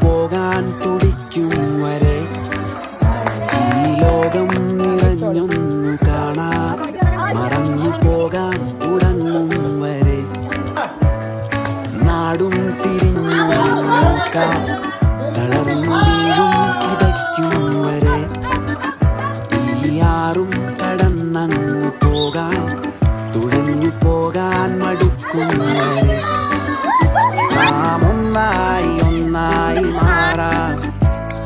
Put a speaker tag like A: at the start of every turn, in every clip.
A: പോകാൻ തുടിക്കും വരെ ഈ ലോകം നിറഞ്ഞൊന്നു കാണാൻ മറന്നു പോകാൻ തുടങ്ങും വരെ നാടും തിരിഞ്ഞു നോക്കാം തളർന്നു വീഴും കിതയ്ക്കും വരെ ഈ ആറും കടന്നങ്ങു പോകാൻ തുഴഞ്ഞു പോകാൻ മടുക്കും വരെ നാം ഒന്നായി മാറാം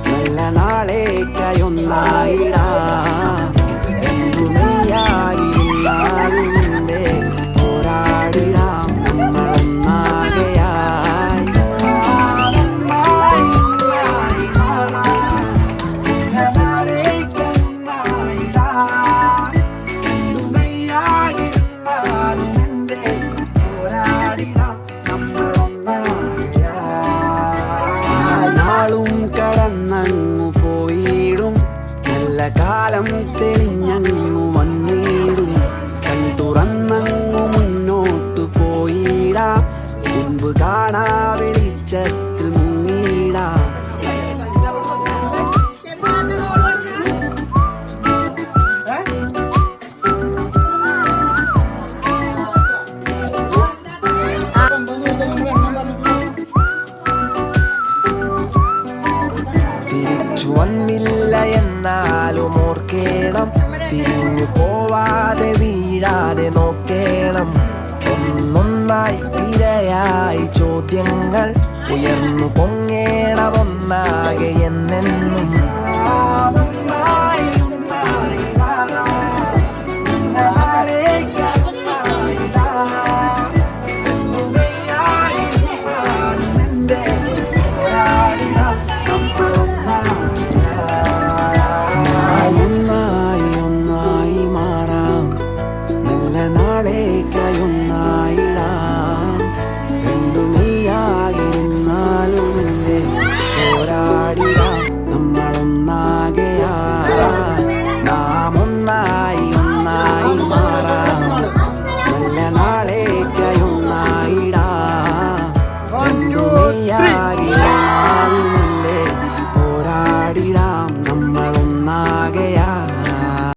A: നല്ല നാളേക്കായി ഒന്നായിടാം എന്തുമെയ്യാകിരുന്നാലുമില്ലേ പോരാടിടാം നമ്മളൊന്നാകയായി നല്ല നാളേക്കായി ഒന്നായിടാം എന്തുമെയ്യാകിരുന്നാലുമില്ലേ പോരാടിടാം നാളും കടന്നങ്ങു പോയിടും നല്ല കാലം തെളിഞ്ഞങ്ങു വന്നിടും കൺ തുറന്നങ്ങു മുന്നോട്ടു പോയിടാം മുൻപ് കാണാ വെളിച്ചത്തിൽ മുങ്ങിടാം തിരിച്ചു വന്നില്ല എന്നാലും ഓർക്കേണം തിരിഞ്ഞു പോവാതെ വീഴാതെ നോക്കേണം ഒന്നൊന്നായി തിരയായി ചോദ്യങ്ങൾ ഉയർന്നു പൊങ്ങേണം ഒന്നാകെ എന്നെന്നും